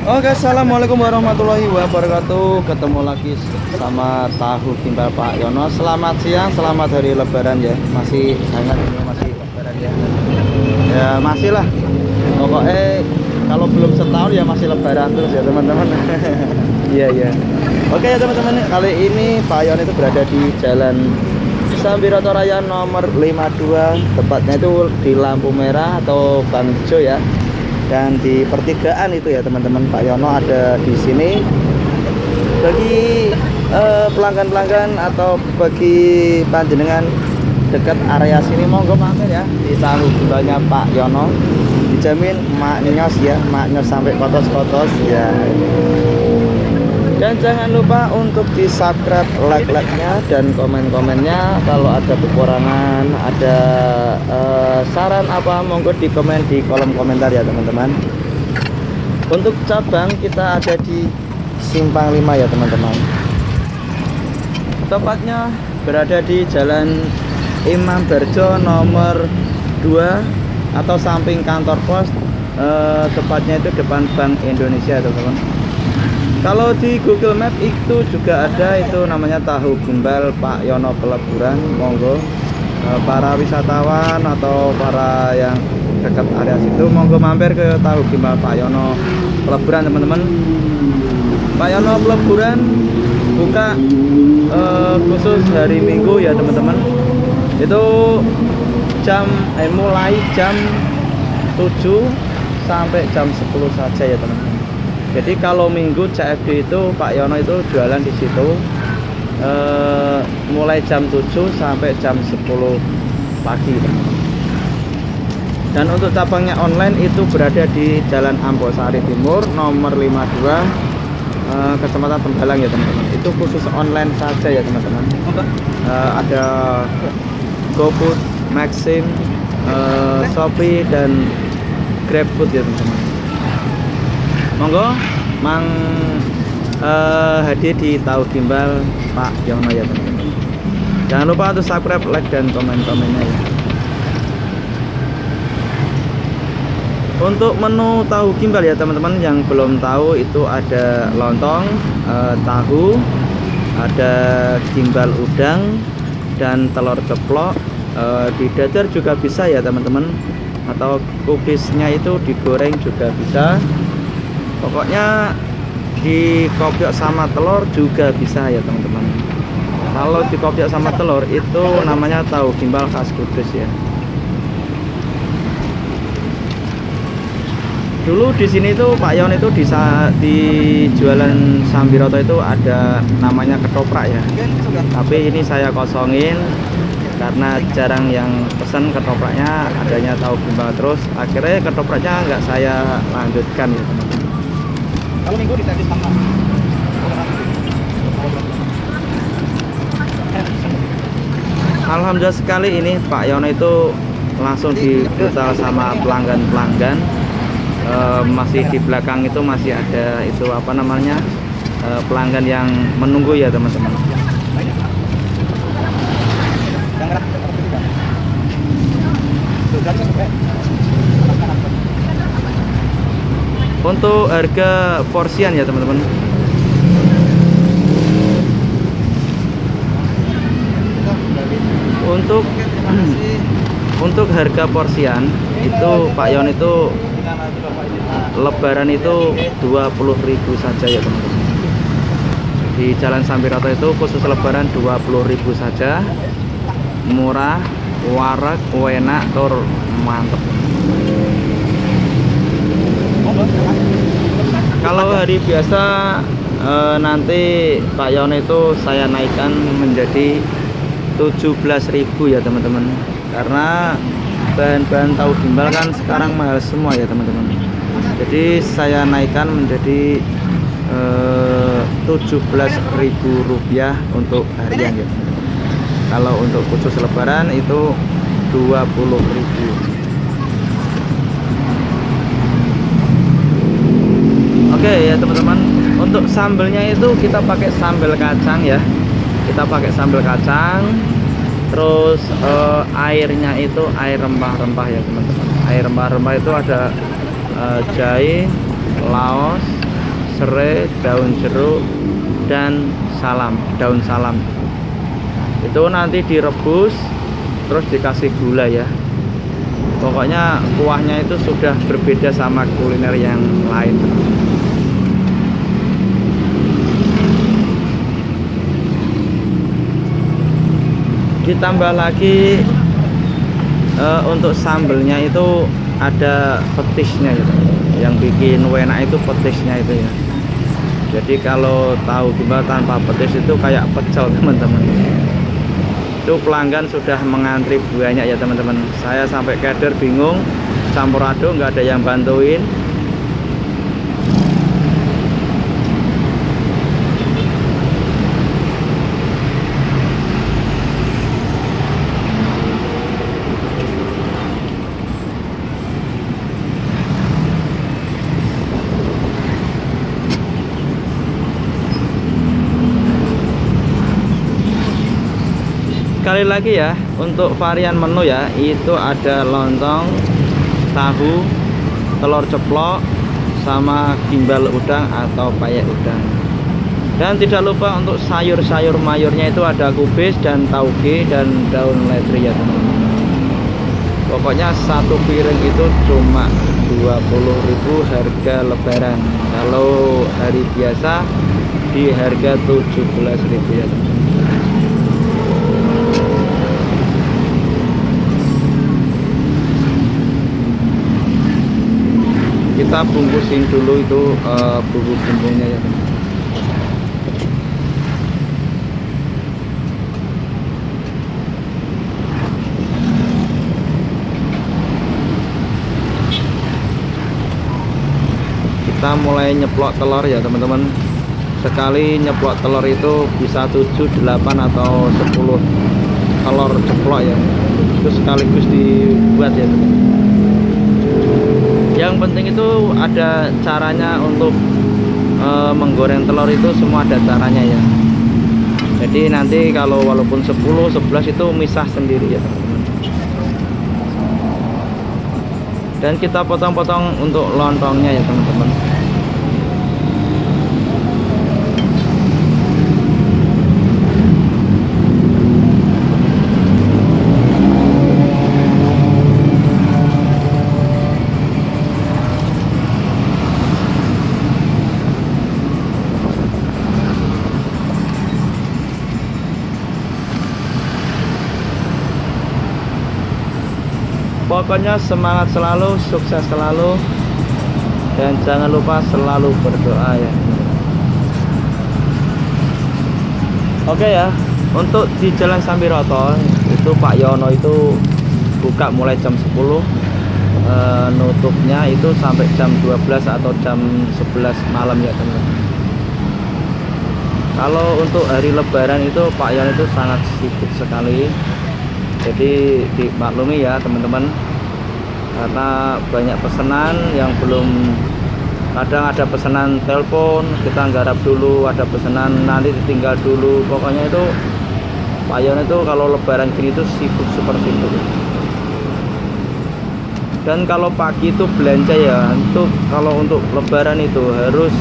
Oke, assalamualaikum warahmatullahi wabarakatuh. Ketemu lagi sama tahu gimbal Pak Yono. Selamat siang, selamat hari Lebaran ya. Masih hangat ini, masih Lebaran ya. Ya masih lah. Pokoknya kalau belum setahun ya masih Lebaran terus ya teman-teman. Iya iya. Oke ya teman-teman, kali ini Pak Yono itu berada di Jalan Sambiroto Raya nomor 52, tepatnya itu di lampu merah atau Bang Jo ya. Dan di pertigaan itu ya teman-teman, Pak Yono ada di sini. Bagi pelanggan-pelanggan atau bagi panjenengan dekat area sini, monggo mampir ya di tahu gimbalnya Pak Yono. Dijamin maknyos ya, maknyos sampai kotos-kotos ya. Dan jangan lupa untuk di subscribe, like-nya dan komen-komennya. Kalau ada kekurangan, ada saran apa, monggo di komen di kolom komentar ya teman-teman. Untuk cabang kita ada di Simpang 5 ya teman-teman. Tepatnya berada di Jalan Imam Barjo nomor 2 atau samping kantor pos. Tepatnya itu depan Bank Indonesia teman-teman. Kalau di Google Map itu juga ada, itu namanya tahu gimbal Pak Yono Peleburan. Monggo para wisatawan atau para yang dekat area situ, monggo mampir ke tahu gimbal Pak Yono Peleburan teman-teman. Pak Yono Peleburan buka khusus hari Minggu ya teman-teman. Itu mulai jam 7 sampai jam 10 saja ya teman-teman. Jadi kalau Minggu CFD itu Pak Yono itu jualan di situ mulai jam 7 sampai jam 10 pagi. Dan untuk cabangnya online itu berada di Jalan Amposari Timur nomor 52 Kecamatan Tembalang ya teman-teman. Itu khusus online saja ya teman-teman. Ada GoFood, Maxim, Shopee dan GrabFood ya teman-teman. Monggo hadir di tahu gimbal Pak Yono ya teman-teman. Jangan lupa untuk subscribe, like dan komen-komennya ya. Untuk menu tahu gimbal ya teman-teman, yang belum tahu itu ada lontong, tahu, ada gimbal udang dan telur ceplok. Di dadar juga bisa ya teman-teman, atau kubisnya itu digoreng juga bisa. Pokoknya di kopiok sama telur juga bisa ya teman-teman. Kalau di kopiok sama telur itu namanya tahu gimbal khas Kudus ya. Dulu di sini tuh Pak Yon itu di jualan Sambiroto itu ada namanya ketoprak ya. Tapi ini saya kosongin karena jarang yang pesan ketopraknya, adanya tahu gimbal terus. Akhirnya ketopraknya nggak saya lanjutkan ya teman-teman. Kalau Minggu diservis tambah. Alhamdulillah sekali ini Pak Yono itu langsung dibutal sama pelanggan-pelanggan. Masih di belakang itu masih ada itu apa namanya, pelanggan yang menunggu ya teman-teman. Untuk harga porsian ya teman-teman. Untuk harga porsian itu Pak Yon itu Lebaran itu 20.000 saja ya teman-teman. Di Jalan Sambiroto itu khusus Lebaran 20.000 saja. Murah, warak, enak, tur mantep. Kalau hari biasa nanti Pak Yono itu saya naikkan menjadi 17.000 ya teman-teman. Karena bahan-bahan tahu gimbal kan sekarang mahal semua ya teman-teman. Jadi saya naikkan menjadi 17.000 rupiah untuk harian ya teman-teman. Kalau untuk khusus Lebaran itu 20.000. Oke ya teman-teman, untuk sambelnya itu kita pakai sambal kacang ya. Kita pakai sambal kacang. Terus airnya itu air rempah-rempah ya teman-teman. Air rempah-rempah itu ada jahe, laos, serai, daun jeruk, dan daun salam. Itu nanti direbus terus dikasih gula ya. Pokoknya kuahnya itu sudah berbeda sama kuliner yang lain. Ditambah lagi untuk sambelnya itu ada petisnya gitu. Yang bikin enak itu petisnya itu ya. Jadi kalau tahu gimbal tanpa petis itu kayak pecel teman-teman. Itu pelanggan sudah mengantri banyak ya teman-teman. Saya sampai keder bingung, campur aduk nggak ada yang bantuin. Sekali lagi ya, untuk varian menu ya, itu ada lontong, tahu, telur ceplok, sama gimbal udang atau payek udang. Dan tidak lupa untuk sayur-sayur mayurnya itu ada kubis dan tauge dan daun ledri ya teman-teman. Pokoknya satu piring itu cuma 20.000 harga lebaran. Kalau hari biasa di harga 17.000 ya teman-teman. Kita bungkusin dulu itu bumbu-bumbunya ya. Kita mulai nyeplok telur ya teman-teman. Sekali nyeplok telur itu bisa 7, 8 atau 10 telur ceplok ya. Itu sekaligus dibuat ya teman-teman. Yang penting itu ada caranya untuk menggoreng telur itu, semua ada caranya ya. Jadi nanti kalau walaupun 10, 11 itu misah sendiri ya teman-teman. Dan kita potong-potong untuk lontongnya ya teman-teman. Pokoknya semangat selalu, sukses selalu, dan jangan lupa selalu berdoa ya. Oke ya, untuk di Jalan Sambiroto itu Pak Yono itu buka mulai jam 10, nutupnya itu sampai jam 12 atau jam 11 malam ya teman-teman. Kalau untuk hari Lebaran itu Pak Yono itu sangat sibuk sekali. Jadi dimaklumi ya teman-teman, karena banyak pesanan yang belum, kadang ada pesanan telepon kita garap dulu, ada pesanan nanti ditinggal dulu. Pokoknya itu Pak Yon itu kalau Lebaran gini itu sibuk seperti itu. Dan kalau pagi itu belanja ya, untuk kalau untuk Lebaran itu harus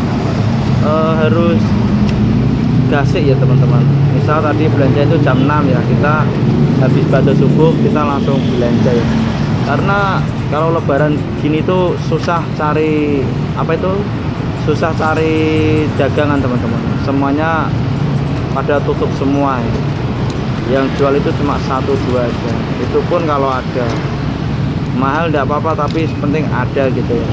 gasik ya teman-teman. Misal tadi belanja itu jam 6 ya, kita habis pada subuh kita langsung belanja ya. Karena kalau Lebaran gini tuh susah cari susah cari dagangan teman-teman. Semuanya pada tutup semua ya. Yang jual itu cuma 1-2 aja. Itu pun kalau ada. Mahal tidak apa-apa, tapi penting ada gitu ya.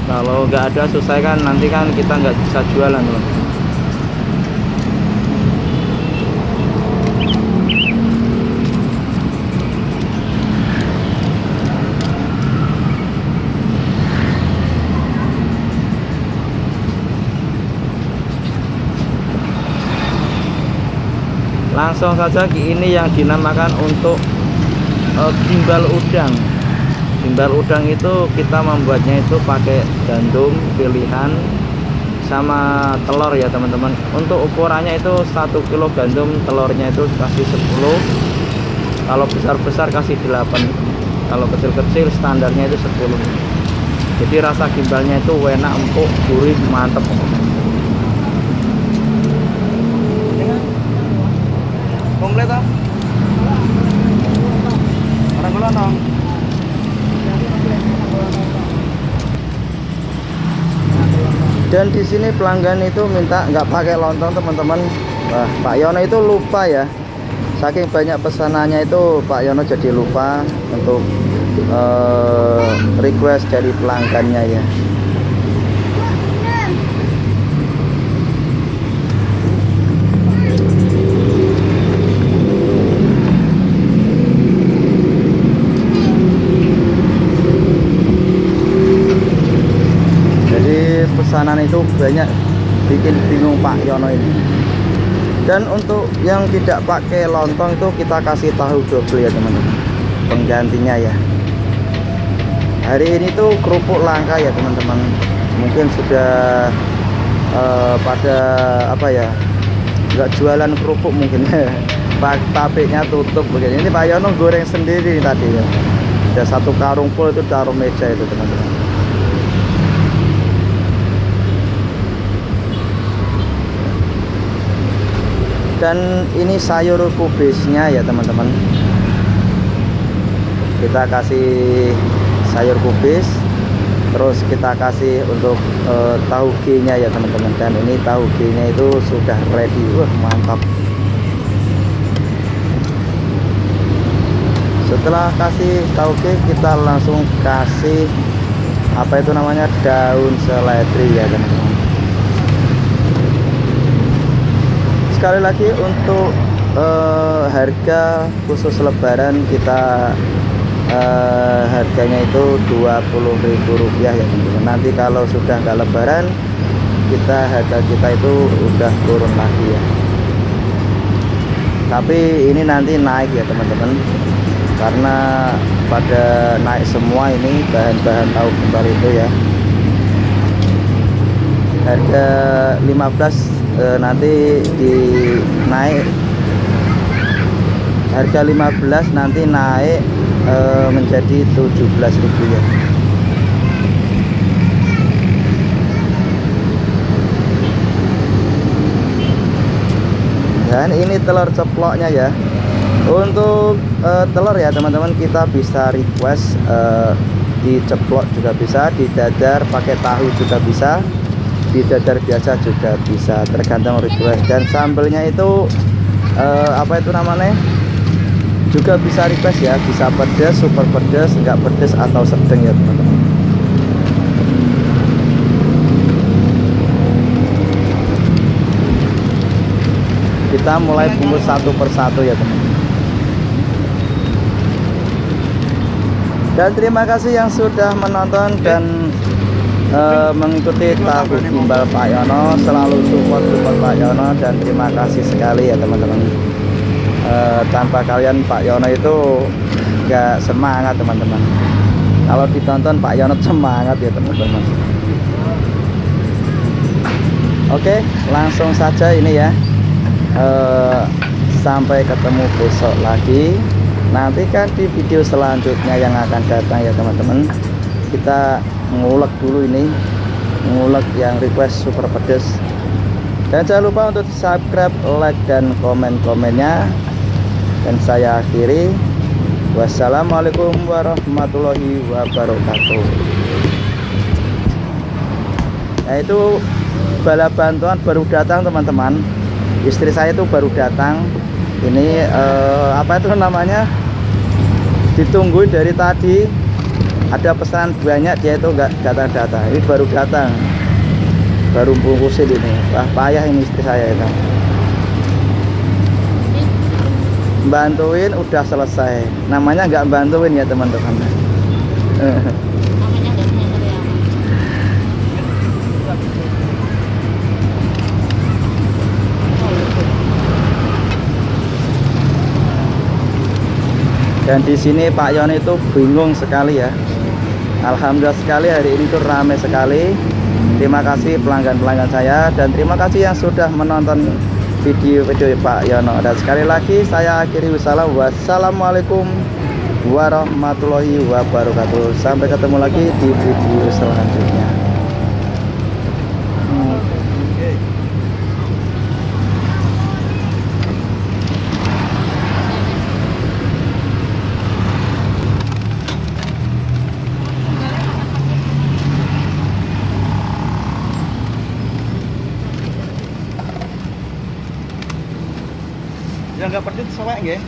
Kalau nggak ada susah kan, nanti kan kita nggak bisa jualan loh. Langsung saja ini yang dinamakan untuk gimbal udang. Gimbal udang itu kita membuatnya itu pakai gandum pilihan sama telur ya teman-teman. Untuk ukurannya itu 1 kilo gandum, telurnya itu kasih 10. Kalau besar-besar kasih 8. Kalau kecil-kecil standarnya itu 10. Jadi rasa gimbalnya itu enak, empuk, gurih, mantep. Komplit toh? Orang kula no. Dan di sini pelanggan itu minta nggak pakai lontong teman-teman. Wah, Pak Yono itu lupa ya. Saking banyak pesanannya itu Pak Yono jadi lupa untuk request dari pelanggannya ya. Jadi pesanan itu banyak, bikin bingung Pak Yono ini. Dan untuk yang tidak pakai lontong itu kita kasih tahu double ya teman-teman, penggantinya ya. Hari ini tuh kerupuk langka ya teman-teman. Mungkin sudah pada apa ya, nggak jualan kerupuk mungkin. Pabriknya tutup begini. Ini Pak Yono goreng sendiri tadi ya. Ada 1 karung full itu taruh meja itu teman-teman. Dan ini sayur kubisnya ya teman-teman. Kita kasih sayur kubis, terus kita kasih untuk tauge-nya ya teman-teman. Dan ini tauge-nya itu sudah ready. Wah, mantap. Setelah kasih tauge, kita langsung kasih apa itu namanya, daun seledri ya teman-teman. Sekali lagi untuk harga khusus lebaran kita harganya itu Rp20.000 ya teman-teman. Nanti kalau sudah nggak lebaran, harga kita itu udah turun lagi ya. Tapi ini nanti naik ya teman-teman, karena pada naik semua ini bahan-bahan tahu gimbal itu ya. Harga 15 nanti naik, harga 15 nanti naik menjadi 17.000 ya. Dan ini telur ceploknya ya. Untuk telur ya teman-teman, kita bisa request diceplok juga bisa, didadar pakai tahu juga bisa, didadar biasa juga bisa, tergantung request. Dan sambelnya itu apa itu namanya, juga bisa request ya, bisa pedas, super pedas, enggak pedas atau sedang ya teman-teman. Kita mulai bungkus satu persatu ya teman-teman. Dan terima kasih yang sudah menonton dan mengikuti tahu gimbal Pak Yono. Selalu support Pak Yono, dan terima kasih sekali ya teman-teman. Tanpa kalian Pak Yono itu nggak semangat teman-teman. Kalau ditonton Pak Yono semangat ya teman-teman. Oke, langsung saja ini ya. Sampai ketemu besok lagi. Nantikan di video selanjutnya yang akan datang ya teman-teman. Kita ngulek dulu ini, ngulek yang request super pedas. Dan jangan lupa untuk subscribe, like, dan komen-komennya. Dan saya akhiri, wassalamualaikum warahmatullahi wabarakatuh. Nah, itu bala bantuan baru datang teman-teman. Istri saya itu baru datang. Ini apa itu namanya, ditungguin dari tadi. Ada pesanan banyak, dia itu nggak datang-datang. Ini baru datang, baru bungkusin ini. Wah, payah ini istri saya itu. Bantuin udah selesai, namanya nggak bantuin ya teman-teman. Dan di sini Pak Yon itu bingung sekali ya. Alhamdulillah sekali hari ini tuh ramai sekali. Terima kasih pelanggan-pelanggan saya, dan terima kasih yang sudah menonton video Pak Yono. Dan sekali lagi saya akhiri, wassalamualaikum warahmatullahi wabarakatuh. Sampai ketemu lagi di video selanjutnya. Yang nggak pedit sewek nggih.